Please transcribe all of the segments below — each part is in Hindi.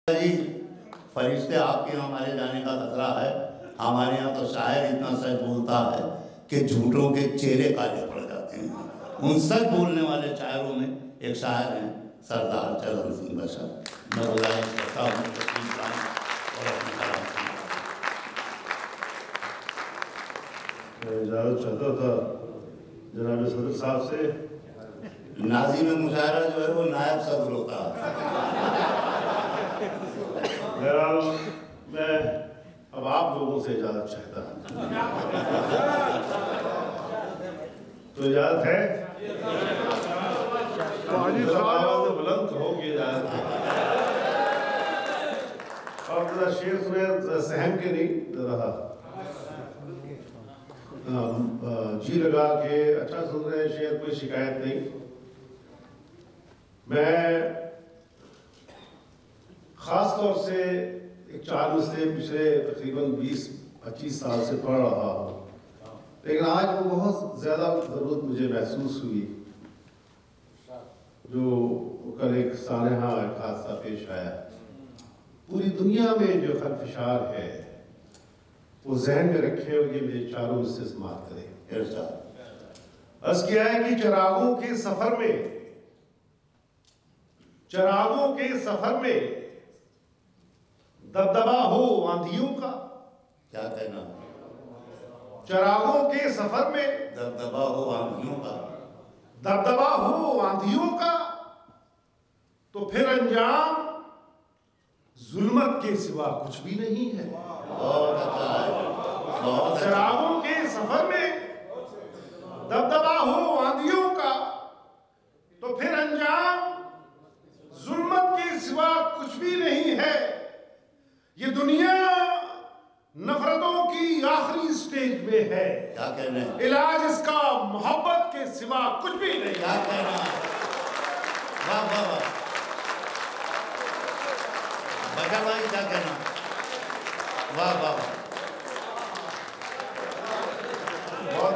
जी फरिश्ते आपके यहाँ हमारे जाने का खतरा है। हमारे यहाँ तो शायर इतना सच बोलता है कि झूठों के चेहरे काले पड़ जाते हैं। उन सच बोलने वाले शायरों में एक शायर हैं सरदार चरण सिंह बशर। मैं गुजारिश करता हूँ और अपने कलाम इजाज़त चाहता था जनाब सदर साहब से। नाजी में मुशायरा जो है वो नायब सदर होता है। बहरहाल मैं अब आप लोगों से इजाज़त चाहता हूँ, तो इजाज़त है? आवाज़ बुलंद होगी इजाज़त है। और जरा शेर सुने सहम के नहीं रहा, जी लगा के अच्छा सुन रहे हैं शेर, कोई शिकायत नहीं। मैं ख़ास तौर से एक 4 मिसरे पिछले तकरीबन 20-25 साल से पढ़ रहा हूँ, लेकिन आज वो बहुत ज़्यादा ज़रूरत मुझे महसूस हुई जो कल एक सानहा एक हादसा पेश आया। पूरी दुनिया में जो खलफशार है वो जहन में रखे और ये मेरे चारों मिसरे समाप्त करें। अर्ज़ किया है कि चिरागों के सफर में दबदबा हो आंधियों का। क्या कहना? चिरागों के सफर में दबदबा हो आंधियों का, दबदबा हो आंधियों का, तो फिर अंजाम जुल्मत के सिवा कुछ भी नहीं है। बहुत अच्छा है, बहुत अच्छा। चिरागों के सफर में दबदबा हो आंधियों का, तो फिर अंजाम जुल्मत के सिवा कुछ भी नहीं है। ये दुनिया नफरतों की आखिरी स्टेज में है। क्या कहना है? इलाज इसका मोहब्बत के सिवा कुछ भी नहीं। क्या कहना है? वाह वाह वाह, बचा भाई क्या कहना? वाह वाह वाह, बहुत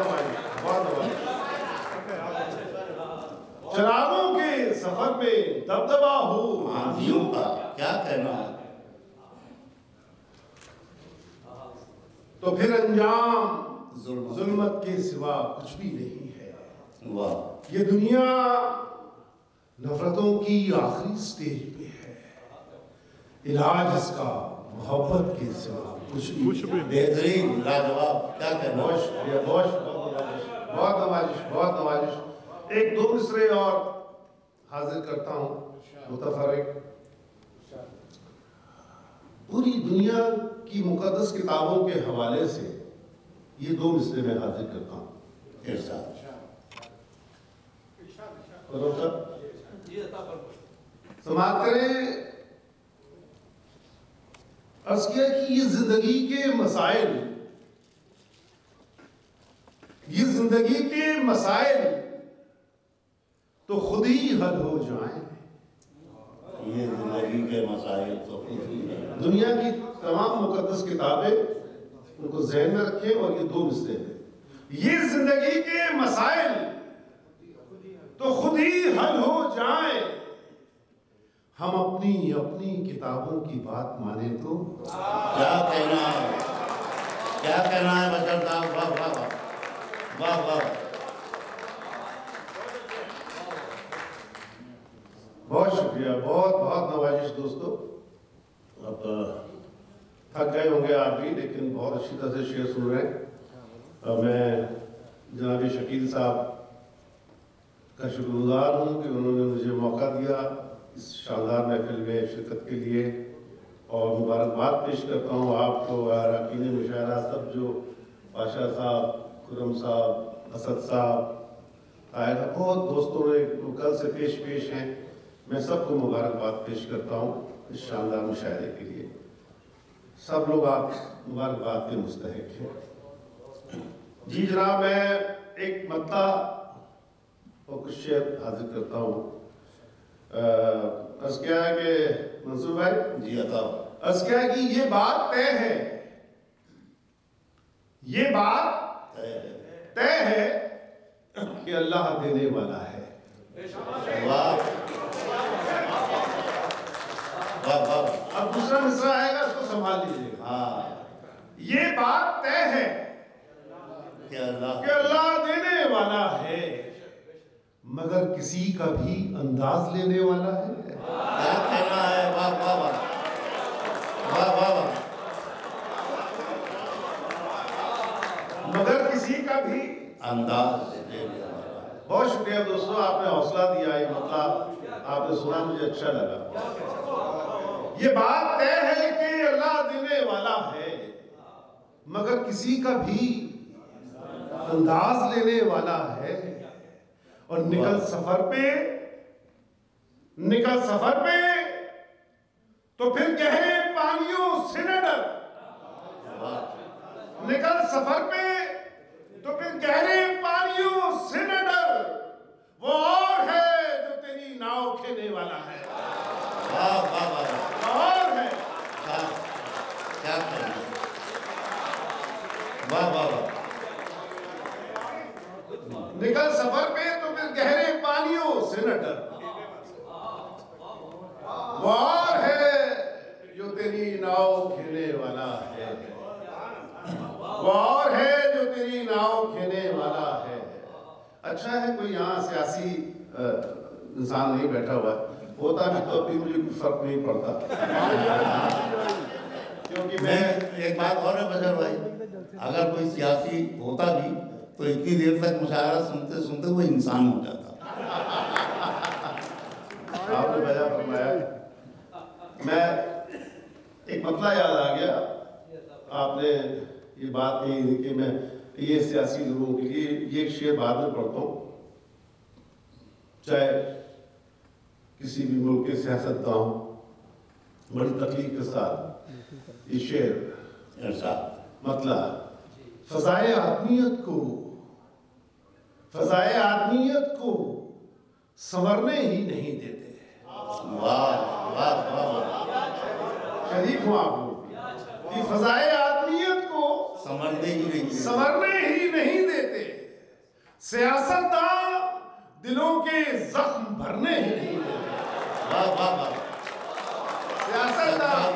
चिरागों के सफर में दबदबा हो आंधियों का। क्या कहना है? तो फिर अंजाम जुल्मत के सिवा कुछ भी नहीं है। वाह, ये दुनिया नफरतों की आखिरी स्टेज पे है। इलाज इसका मोहब्बत के सिवा कुछ भी। बेहतरीन, लाजवाब। क्या कहना? बहुत नवाजिश। एक 2 मिसरे और हाजिर करता हूँ मुतफर्रिक। पूरी दुनिया की मुकद्दस किताबों के हवाले से ये 2 मिसरे में हाजिर करता हूँ। समाप्त करें। अर्ज़ किया कि ये जिंदगी के मसाइल तो खुद ही हल हो जाएं। ये जिंदगी के मसाइल तो खुद ही है। दुनिया की तमाम मुकद्दस किताबें उनको ज़हन में रखें और ये 2 मिसरे में, ये जिंदगी के मसाइल तो खुद ही हल हो जाएं। हम अपनी किताबों की बात माने तो। क्या कहना है? क्या कहना है बशर साहब? वाह वाह वाह, वाह वाह। बहुत शुक्रिया, बहुत नवाजिश दोस्तों। अब थक गए होंगे आप भी, लेकिन बहुत अच्छी तरह से शेर सुन रहे हैं। मैं जनाब शकील साहब का शुक्रगुजार हूँ कि उन्होंने मुझे मौका दिया इस शानदार महफिल में शिरकत के लिए, और मुबारकबाद पेश करता हूँ आपको, अरकान मुशायरा सब, जो बादशाह साहब, खुर्रम साहब, असद साहब आए, बहुत दोस्तों ने कल से पेश हैं। मैं सबको मुबारकबाद पेश करता हूँ इस शानदार मुशायरे के लिए। सब लोग आप मुबारकबाद के मुस्तहिक हैं। जी जनाब, मैं एक मतला और कुछ शेर हाजिर करता हूँ। अर्ज़ क्या है कि मंसूर भाई जी अता, अर्ज़ क्या है कि ये बात तय है कि अल्लाह देने वाला है। वाह वाह वाह। अब मिसरा आएगा, उसको संभाल लीजिएगा। हाँ, ये बात तय है कि अल्लाह कि अल्लाह देने वाला है, मगर किसी का भी अंदाज लेने वाला है। क्या कहना है? वाह वाह वाह वाह वाह वाह। मगर किसी का भी अंदाज लेने वाला है। बहुत शुक्रिया दोस्तों, आपने हौसला दिया, ये मतलब आपने सुना, मुझे अच्छा लगा। ये बात तय है कि अल्लाह देने वाला है, मगर किसी का भी अंदाज लेने वाला है। और निकल सफर पे तो फिर गहरे पानियों से न डर। निकल सफर पे तो फिर गहरे पानियों से न डर, वो और है जो तेरी नाव खेने वाला है। वाह वाह वाह। और है क्या कहना? वाह वाह वाह। निकल सफर पे तो फिर गहरे पानियों से न डर, वो और है जो तेरी नाव खेने वाला है। वो और है जो तेरी नाव खेने वाला है। अच्छा है कोई यहाँ सियासी इंसान नहीं बैठा हुआ है, होता भी तो अभी मुझे कुछ फर्क नहीं पड़ता, क्योंकि मैं एक बात और है बजर भाई, अगर कोई सियासी होता भी तो इतनी देर तक मुशायरा सुनते सुनते वो इंसान हो जाता। आपने बजा फरमाया, मैं एक मतला याद आ गया। आपने ये बात कही कि मैं ये सियासी लोगों के लिए ये शेर बाद में पढ़ता हूँ, चाहे किसी भी मुल्क के सियासतदान बड़ी तकलीफ के साथ ये शेर ऐसा मतलब फजाए आदमियत को संवरने ही नहीं देते। वाह वाह वाह। शरीफ हूं आप लोग कि फजाए आदमियत को संवरने ही नहीं देते, सियासतदान दिलों के जख्म भरने ही नहीं देते। वाह वाह वाह। सियासतदान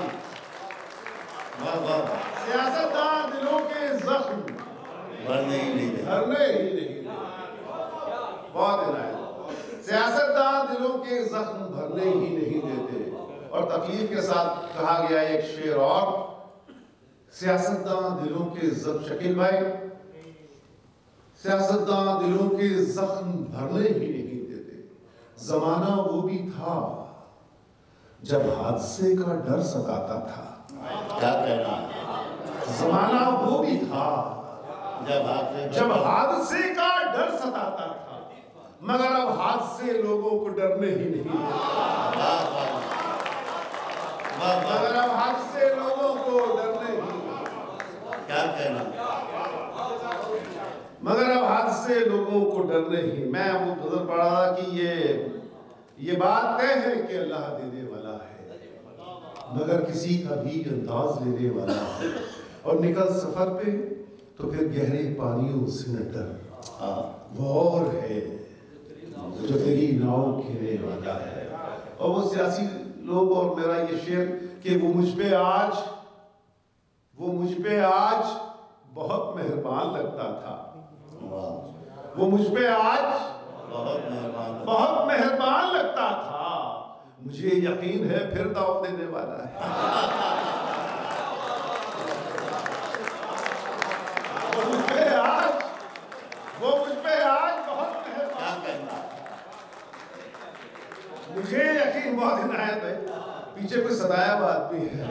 वाह वाह। सियासतदान दिलों के जख्म भरने ही नहीं देते। भरने ही नहीं देते। बहुत इनायत। सियासतदान दिलों के जख्म भरने ही नहीं देते। और तकलीफ के साथ कहा गया एक शेर और, सियासतदान दिलों के जख्म, शकील भाई, सियासतदान दिलों के जख्म भरने ही नहीं देते। जमाना वो भी था जब हादसे का डर सताता था। क्या कहना? जमाना वो भी था जब हादसे का डर सताता था, मगर अब हादसे लोगों को डरने ही नहीं देते। मगर अब हादसे लोगों को डरने ही, क्या कहना? मगर अब हादसे लोगों को डरने ही। मैं वो नजर पड़ रहा कि ये बात तय है कि अल्लाह देने वाला है, मगर किसी का भी अंदाज लेने वाला है। और निकल सफर पे तो फिर गहरे पानियों से न डर, वो और है जो तेरी नाव खेने वाला है। और वो सियासी लोग और मेरा ये शेर कि वो मुझ पे आज बहुत मेहरबान लगता था। वो मुझ पे आज बहुत मेहरबान लगता था, मुझे यकीन है फिर दाव देने वाला है। वो मुझ पे आज बहुत मेहरबान, मुझे यकीन बहुत इनायत है। पीछे कोई सदाया हुआ आदमी है,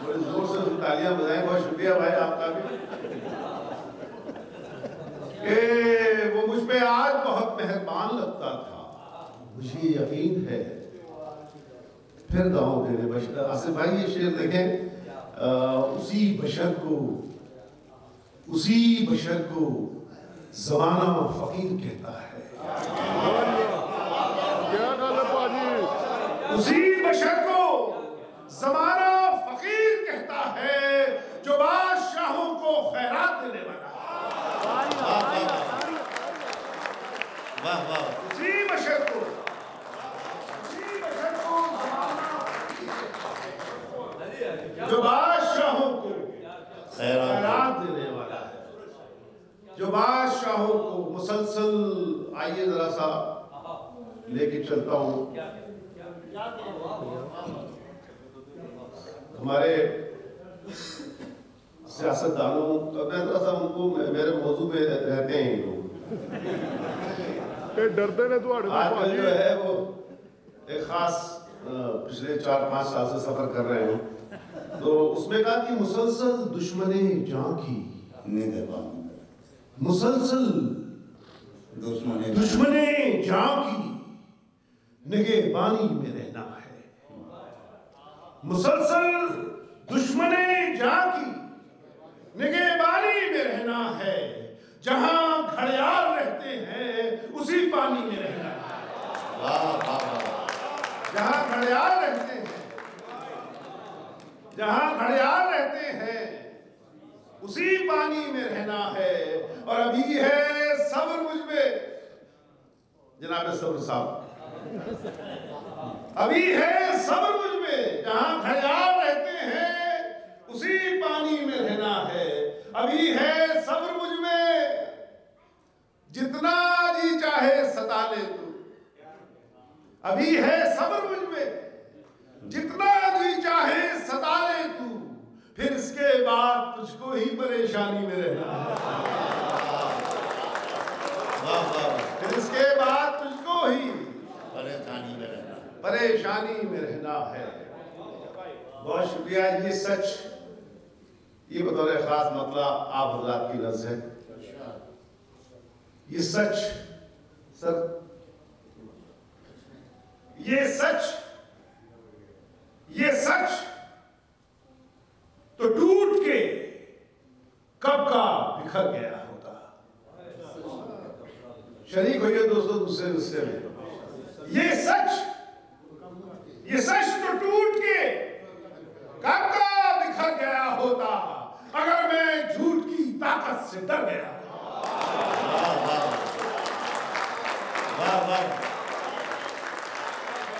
बड़े जोर से तालियां बजाएं। बहुत शुक्रिया भाई आपका भी। वो मुझ पे आज बहुत मेहरबान लगता था, मुझे यकीन है फिर दाव देने। बशर आसिफ भाई ये शेर देखें, उसी बशर को ज़माना फकीर कहता है। उसी बशर को ज़माना फकीर कहता है जो बादशाहों को खैरात देने वाला है। उसी बशर को ज़माना जो बादशाहों को खैरात खैरात देने वाला है, जो बादशाहों को मुसलसल, आइए जरा सा लेके चलता हूं हमारे सियासतदानों का, मैं थोड़ा सा उनको मेरे मौजू पे रहते हैं लोग, डरते ने आजकल जो है वो एक खास पिछले 4-5 साल से सफर कर रहे हैं, तो उसमें कहा कि मुसलसल दुश्मने जां की निगहबानी, मुसलसल दुश्मने जां की निगहबानी में रहना है, मुसलसल दुश्मने जां की निगहबानी में रहना है, जहां घड़ियाल रहते हैं उसी पानी में रहना है। जहां घड़ियाल रहते हैं, जहां घड़ियाल रहते हैं उसी पानी में रहना है। और अभी है सब्र मुझ में, जनाब सब्र साहब, अभी है सब्र मुझ में, जहां घड़ियाल रहते हैं उसी पानी में रहना है। अभी है सब्र मुझ में, जितना जी चाहे सता ले तू, अभी है सब्र मुझ में, जितना जी चाहे सता ले तू, फिर इसके बाद तुझको ही परेशानी में रहना है। फिर इसके बाद तुझको ही परेशानी में रहना है। बहुत शुक्रिया। ये सच, ये बतौर खास मतलब आप हजरात की नज़र है, ये सच सर, ये सच तो टूट के कब का बिखर गया होता। शरीक होइए दोस्तों दूसरे हिस्से में। ये सच तो टूट के कब का बिखर गया होता, अगर मैं झूठ की ताकत से डर गया।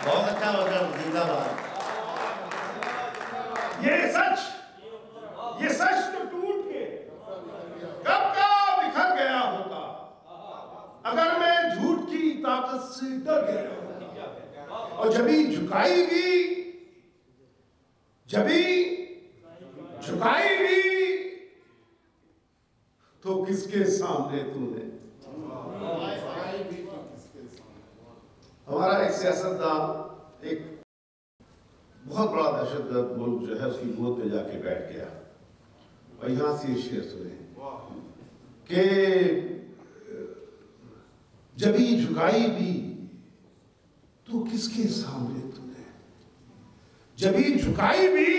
बहुत अच्छा वचन, जिंदाबाद। ये सच तो टूट के कब का बिखर गया होता, अगर मैं झूठ की ताकत से डर गया होता। और जभी झुकाई भी तो किसके सामने तूने। हमारा एक सियासतदान एक बहुत बड़ा दहशतगर्द मुल्क जो है उसकी गोद पे जाके बैठ गया और यहां से ये शेर सुने कि जभी झुकाई भी तो किसके सामने तूने, जभी झुकाई भी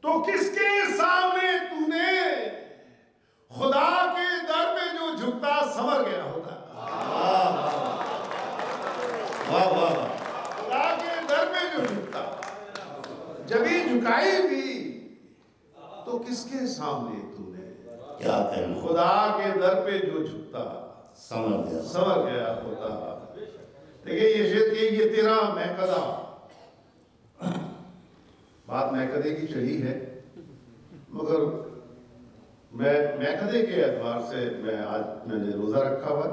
तो किसके सामने तूने, खुदा के दर पे जो झुकता संवर गया होता। वाह वाह। खुदा के दर पे जो झुकता, जभी झुकाई भी तो किसके सामने तूने, क्या कहना, खुदा के दर पे जो झुकता संवर गया होता। देखिए ये शेर की ये तेरा महकदा, बात महकदे की चली है, मगर मैं महकदे के एतबार से मैंने रोजा रखा हुआ,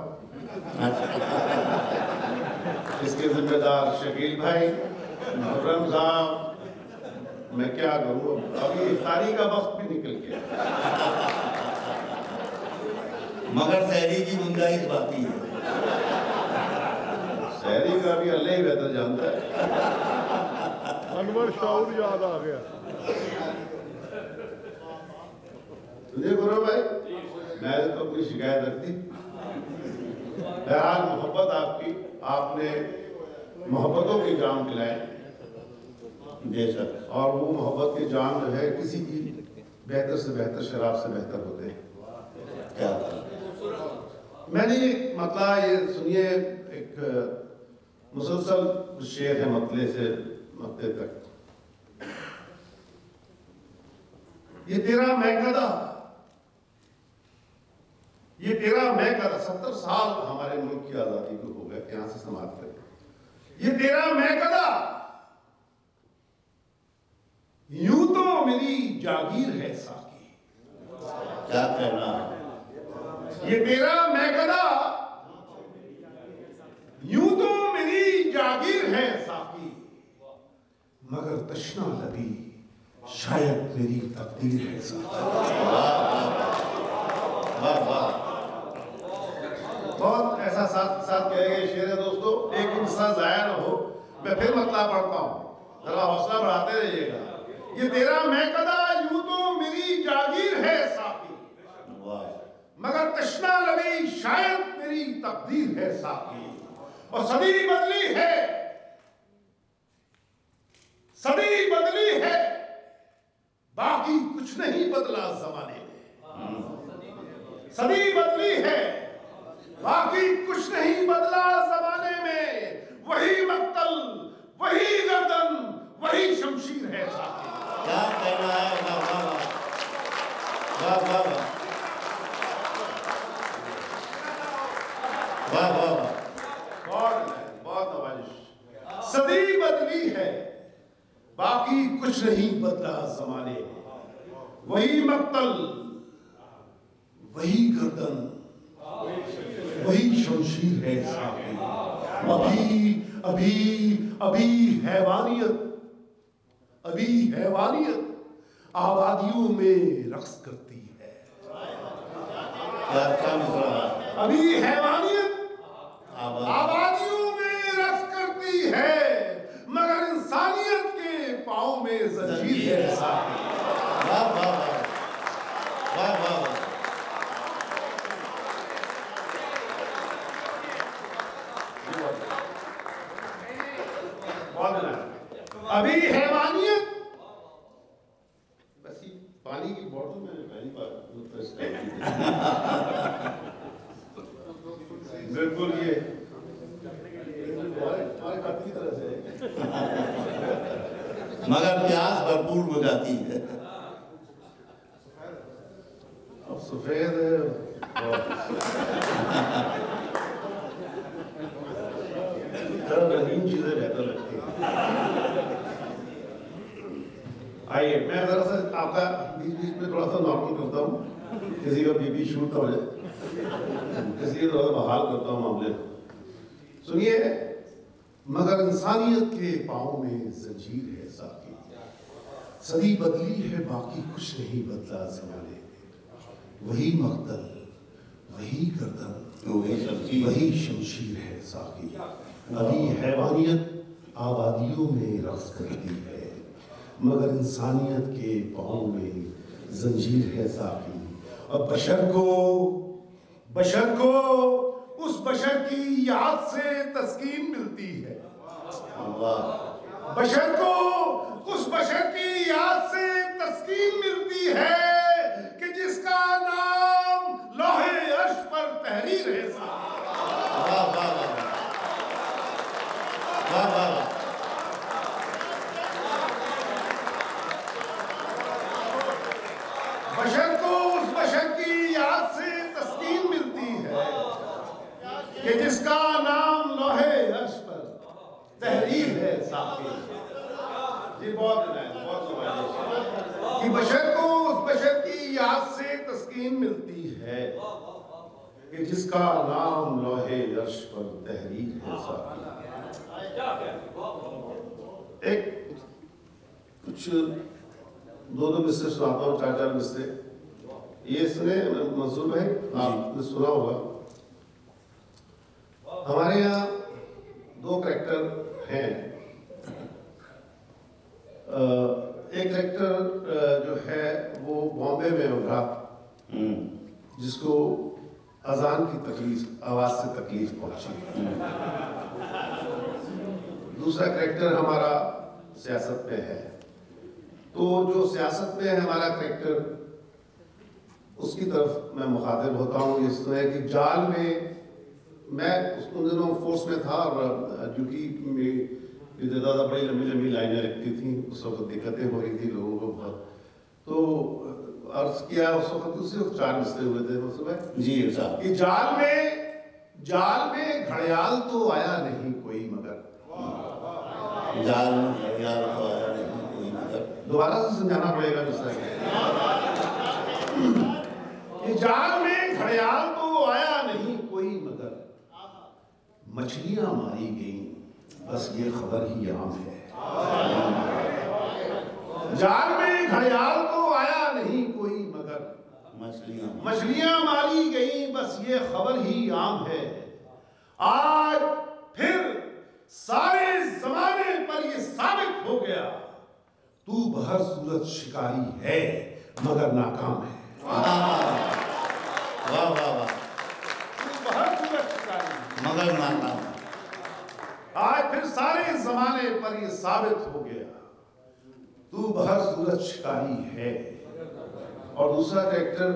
इसके जिम्मेदार शकील भाई, मुहर्रम साहब, मैं क्या करूँ, अभी इफ्तारी का वक्त भी निकल गया, मगर सहरी की गुंजाइश बाकी है। शहरी का भी अल्लाह ही बेहतर जानता है। अनवर शाऊर याद आ गया। तुझे गुरु भाई, मैं तो कोई शिकायत रखती। बहरहाल मोहब्बत आपकी, आपने मोहब्बतों के जाम पिलाए, बेशक, और वो मोहब्बत के जाम जो है किसी की बेहतर से बेहतर शराब से बेहतर होते हैं। क्या मैंने मतलब ये सुनिए, एक मुसलसल शेर है मतले से मत्ते तक। ये तेरा महकदा, ये तेरा महकदा, 70 साल हमारे मुल्क की आजादी को हो गए, यहां से समाप्त करें। ये तेरा महकदा, जागीर है साकी। क्या कहना, ये तेरा मैं गदा, यूं तो मेरी जागीर है साकी, मगर तश्ना लबी शायद मेरी तकदीर है साकी। वाह वाह, बहुत ऐसा साथ साथ कहे गए शेर है दोस्तों, एक हिस्सा जाया ना हो। मैं फिर मतलब पढ़ता हूँ, जरा हौसला बढ़ाते रहिएगा। ये तेरा मैं कदा, यूं तो मेरी जागीर है साकी, वाह, मगर तश्ना लबी शायद मेरी तकदीर है साकी। और सदी बदली है, सदी बदली है, बाकी कुछ नहीं बदला जमाने में। सदी बदली है, बाकी कुछ नहीं बदला जमाने में। वही मक्तल, वही गर्दन, वही शमशीर है साकी। क्या कहना है, वाह वाह वाह वाह वाह वाह वाह, बहुत नवाजिश। सदी बदली है, बाकी कुछ नहीं बदला जमाने में। वही मक्तल, वही गर्दन, वही शमशीर है साकी। अभी अभी अभी हैवानियत, अभी हैवानियत आबादियों में रक्स करती है। क्या अच्छा मिसरा, अभी हैवानियत आबादियों में रक्स करती है, मगर इंसानियत के पाँव में जंजीर है साकी। वाह वाह वाह वाह वाह, अभी हैवानियत, बस ये पानी की बोतल मैंने पहली बार बिल्कुल ये हमारे कप की तरह से, मगर प्यास भरपूर हो जाती है। अब सफेद है और रंगीन चीजें बेहतर लगती हैं। आइए, मैं जरा सा आपका बीच बीच में थोड़ा सा नॉर्मल करता हूँ, किसी का बीपी शूट ना हो जाए, किसी का थोड़ा सा बहाल करता हूँ मामले को। सुनिए, मगर इंसानियत के पाँव में जंजीर है साकी। सदी बदली है, बाकी कुछ नहीं बदला जमाने में। वही मक्तल, वही गर्दन, वही शमशीर है साकी। अभी हैवानियत आबादियों में रक्स करती है, मगर इंसानियत के पाँव में जंजीर है साकी। और बशर को उस बशर की याद से तस्कीन मिलती है। बशर को उस बशर की याद से तस्कीन मिलती है कि जिसका नाम लोहे अर्श पर तहरीर है साकी। वाह वाह वाह वाह वाह, बशर को उस बशर की याद से तस्कीन मिलती है कि जिसका नाम लोहे अर्श पर तहरीर है साकी। जी बहुत कि बशर को उस बशर की याद से तस्कीन मिलती है कि जिसका नाम लोहे अर्श पर तहरीर है साकी। एक कुछ दो मिसरे सुनाता हूँ, चार मिसरे। ये सुने मंसूर भाई, आपने सुना होगा। हमारे यहाँ दो कैरेक्टर हैं। एक कैरेक्टर जो है वो बॉम्बे में उभरा, जिसको अजान की तकलीफ, आवाज से तकलीफ पहुंची। दूसरा कैरेक्टर हमारा सियासत में है। तो जो सियासत में है हमारा कैरेक्टर, उसकी तरफ मैं मुखातिब होता हूँ। ये सुना है कि जाल में मैं उन दिनों फोर्स में था और ड्यूटी में ज़्यादा बड़ी लंबी लंबी लाइनें लगती थी। उस वक्त दिक्कतें हो रही थी लोगों को बहुत। तो अर्ज किया उस वक्त, उसी वक्त 4 मिसरे हुए थे सुबह जी साहब। कि जाल में घड़ियाल तो आया नहीं कोई, मगर जाल में घड़ियाल तो आया नहीं कोई, मगर दोबारा से समझाना पड़ेगा मिस्टर कि जाल में घड़ियाल तो आया नहीं कोई मगर मछलियां मारी गईं बस ये खबर ही आम है। जाल में घड़ियाल तो आया नहीं कोई मगर मछलियां मारी गईं बस ये खबर ही आम है। आज फिर सारे जमाने पर ये साबित हो गया तू बहर सूरत शिकारी है मगर नाकाम है। वाह वाह वाह, तू बहर सूरत शिकारी मगर नाकाम। आज फिर सारे जमाने पर ये साबित हो गया तू बहर सूरत शिकारी है। और दूसरा कैरेक्टर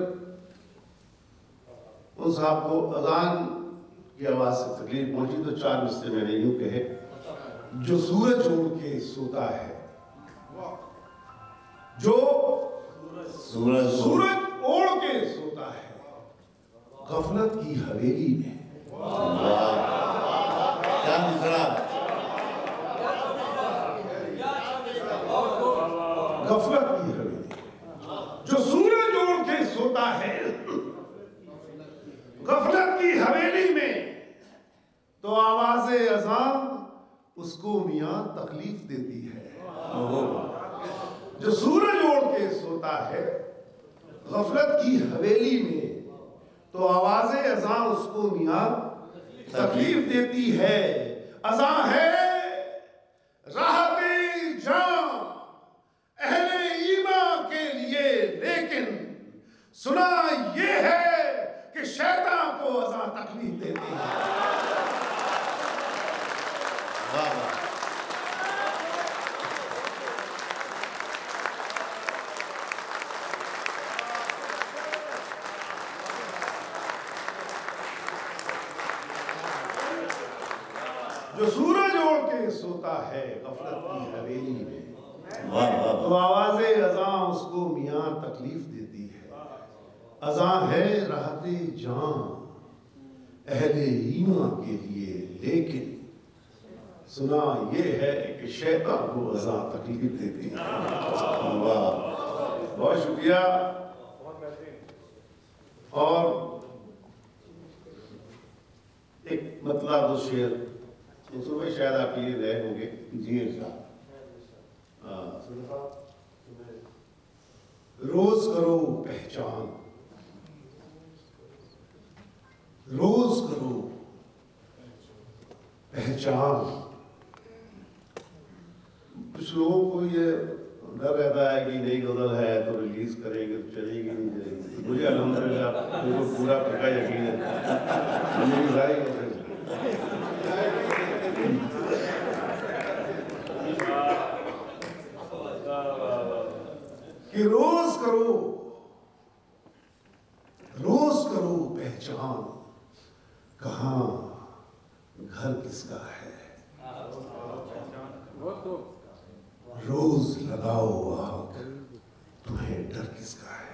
उन साहब को अजान की आवाज से तकलीफ पहुंची तो 4 मिसरे मैंने यूं कहे, जो सूरज ओढ़ के सोता है, जो सूरज ओढ़ के सोता है गफलत की हवेली में। क्या मिसरा, गफलत की हवेली, जो सूरज ओढ़ के सोता है गफलत की हवेली में, तो आवाज़े अज़ान उसको मियां तकलीफ देती है। जो सूरज ओढ़ के सोता है गफलत की हवेली में, तो आवाज़े अज़ान उसको मियां तकलीफ देती है। अज़ान है राहते जान अहले ईमान के लिए, लेकिन सुना ये है कि शैतान को अज़ान तकलीफ देती है। वाह वाह, जो सूरज ओढ़ के सोता है गफलत की हवेली में, वाह वाह, तो आवाज़े अज़ान उसको मियां तकलीफ देती है। अज़ान है राहते जान अहले ईमान के लिए, लेकिन सुना ये है कि शैतान को अज़ान तकलीफ देती है। वाह, बहुत शुक्रिया। और एक मतलब दो शेर भाई शायद आपके लिए नए होंगे। जी साहब। रोज करो पहचान, रोज करो पहचान। कुछ लोगों को ये डर रहता है कि नई गजल है तो रिलीज करेंगे तो चलेगी नहीं चलेगी। मुझे अल्हम्दुलिल्लाह मुझे पूरा पक्का यकीन है मेरी सारी गजल कि रोज करो पहचान, कहाँ घर किसका है, रोज लगाओ आग, तुम्हें डर किसका है।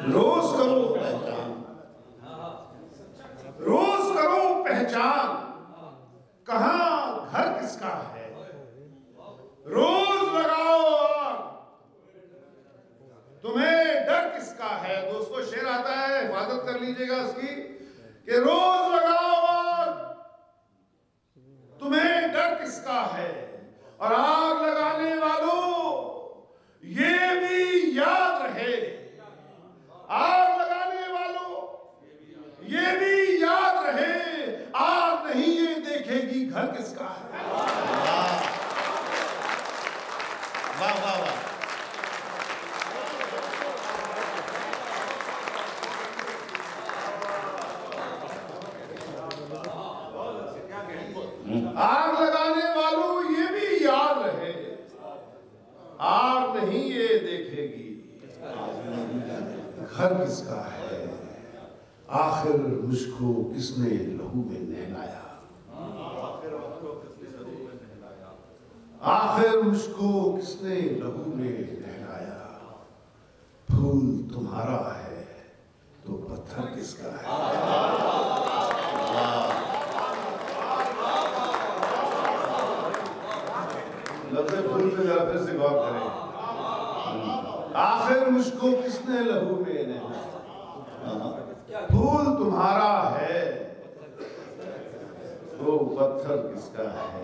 रोज करो पहचान, रोज करो पहचान, कहाँ घर किसका है, रोज लगाओ आग, तुम्हें डर किसका है। दोस्तों शेर आता है, हिफाजत कर लीजिएगा उसकी, कि रोज लगाओ आग, तुम्हें डर किसका है। और आग लगाने वालों ये भी याद रहे, आग लगाने वालों ये भी याद रहे, आग नहीं ये देखेगी घर किसका है। वाह वाह वाह, आग लगाने वालों ये भी याद रहे, आग नहीं ये देखेगी घर किसका है। आखिर मुझको किसने लहू में नहलाया, आखिर मुझको किसने लहू में नहलाया। फूल तुम्हारा है तो पत्थर किसका है। से गौर करें, आखिर मुझको किसने लहू में नहलाया, फूल तुम्हारा है तो पत्थर किसका है।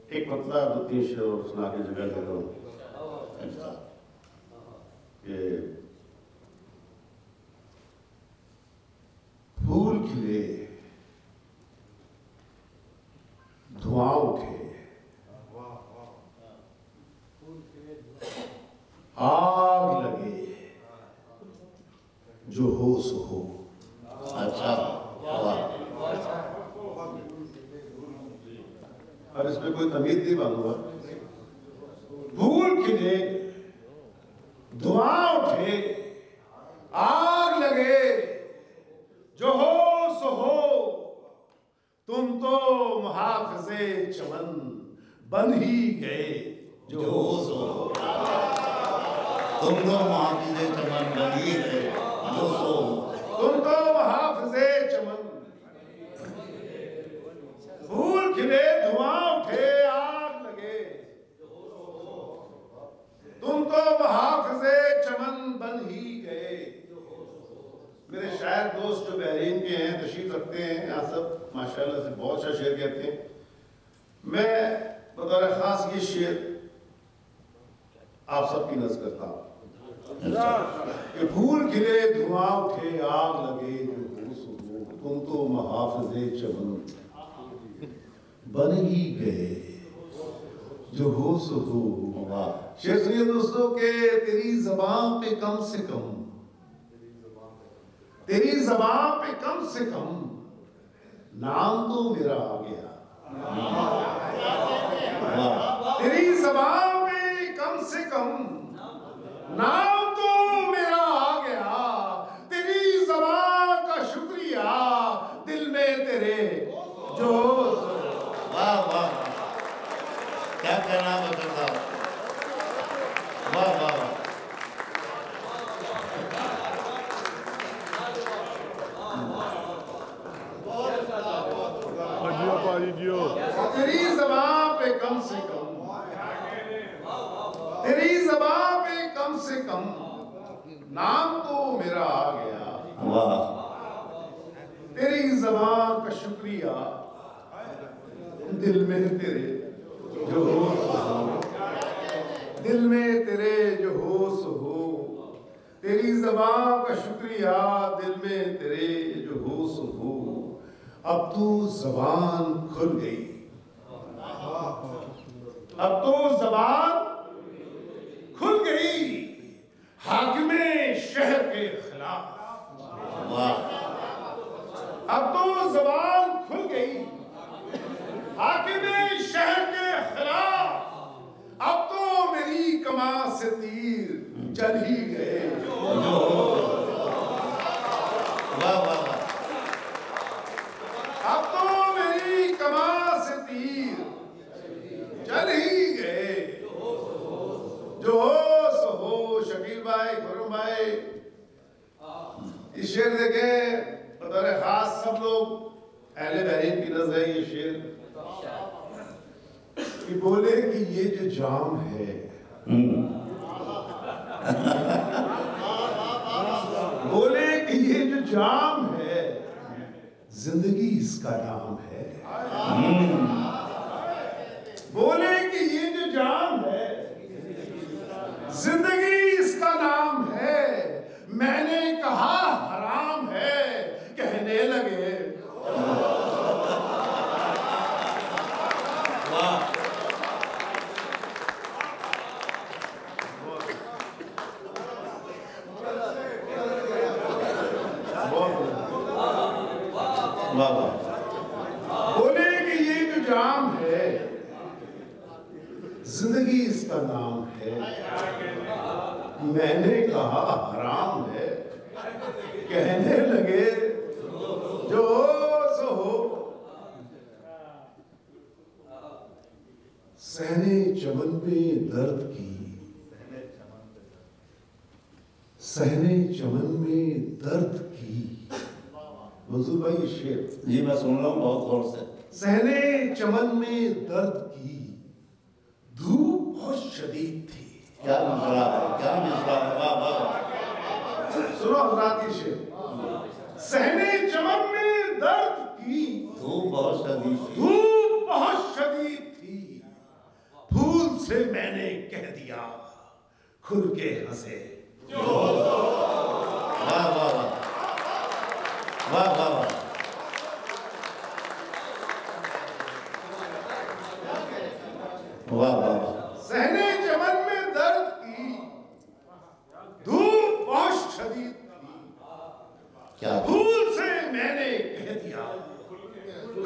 एक पतला 2-3 शेर सुना के जगह देता हूँ कि फूल खिले, धुआं उठे, आग लगे, जो हो सो हो। अच्छा, अब इसमें कोई तमीज नहीं बांधूंगा। फूल खिले, धुआं उठे, आग लगे, जो हो सो हो। तुम तो मुहाफ़िज़े चमन बन ही गए, जो हो सो हो। तुम तो मुहाफ़िज़े चमन बन ही गए, जो सो हो। तुम तो मुहाफ़िज़े चमन, फूल खिले, धुआं उठे, आग लगे, तुम तो मुहाफ़िज़े चमन बन ही गए। मेरे शायर दोस्त जो बहरीन के हैं, तशरीफ रखते हैं यहाँ सब, माशाल्लाह से बहुत अच्छा शेर कहते हैं। मैं बतौर खास ये शेर आप सबकी नज़र करता हूँ कि फूल खिले, धुआं उठे, आग लगे, जो हो सो हो। तुम तो मुहाफ़िज़े चमन बन ही गए, जो हो सो हो। शेर सुनिए दोस्तों के तेरी ज़बान पे कम से कम, तेरी ज़बान पे कम से कम नाम तो मेरा आ गया। तेरी ज़बान पे कम से कम नाम तो मेरा आ गया। तेरी ज़बान का शुक्रिया दिल में तेरे जो। वाह वाह, क्या कहना बदल साहब, वाह वाह वाह। जियो पाजी जियो। तेरी ज़बान पे कम से कम, तेरी ज़बान पे कम से कम नाम तो मेरा आ गया। वाह, तेरी ज़बान का शुक्रिया दिल में तेरे जो हो सो हो। दिल में तेरे जो हो सो हो। तेरी ज़बान का शुक्रिया दिल में तेरे जो हो सो हो। अब तो ज़बान खुल गई, अब तो ज़बान खुल गई हाकिमे शहर के खिलाफ। वाह, अब तो ज़बान खुल गई हाकिमे शहर के खिलाफ। अब तो मेरी कमान से तीर चल ही गए। वाह वाह वाह। अब तो मेरी कमान से तीर चल ही गए, जो हो सो हो। शकील भाई, खुर्रम भाई, इस शेर देखें बतौर खास सब लोग अहले बहरीन की नजर है ये शेर कि बोले कि ये जो जाम है, बोले कि ये जो जाम है जिंदगी इसका नाम है। बोले कि ये जो जाम है जिंदगी इसका नाम है। मैंने कहा हराम है, कहने लगे वाह वाह। बोले कि ये जो जाम है जिंदगी इसका नाम है। मैंने कहा हराम है, कहने लगे जो सो हो। सहने चमन में दर्द की, सहने चमन में दर्द की मंसूर भाई ये शेर जी मैं सुन रहा हूँ बहुत गौर से। सहने चमन में दर्द की धूप बहुत शदीद थी। क्या मिसरा है, क्या मिसरा है, वाह वाह वाह। सुनो हजरात ये शेर, सहने चमन में दर्द की धूप बहुत शदीद थी, धूप बहुत शदीद थी, फूल से मैंने कह दिया खुल के हंसे। वाह वाह वाह वाह वाह वाह। वाह वाह वाह। सहने चमन में दर्द की धूप बहुत शदीद थी, क्या फूल से मैंने कह दिया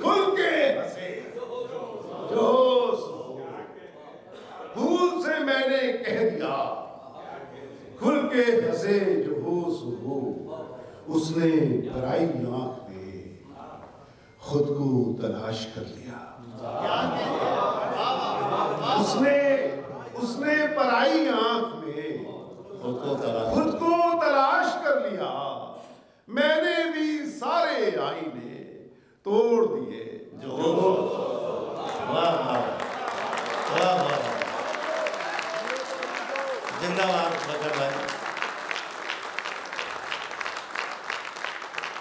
खुल के हंसे। जोश फूल से मैंने कह दिया खुल के हंसे जो हो सो हो। उसने पराई आंख में खुद को तलाश कर लिया। उसने पराई आंख में खुद को तलाश कर लिया। मैंने भी सारे आईने तोड़ दिए। जो वाह वाह वाह वाह। जिंदाबाद बकर भाई।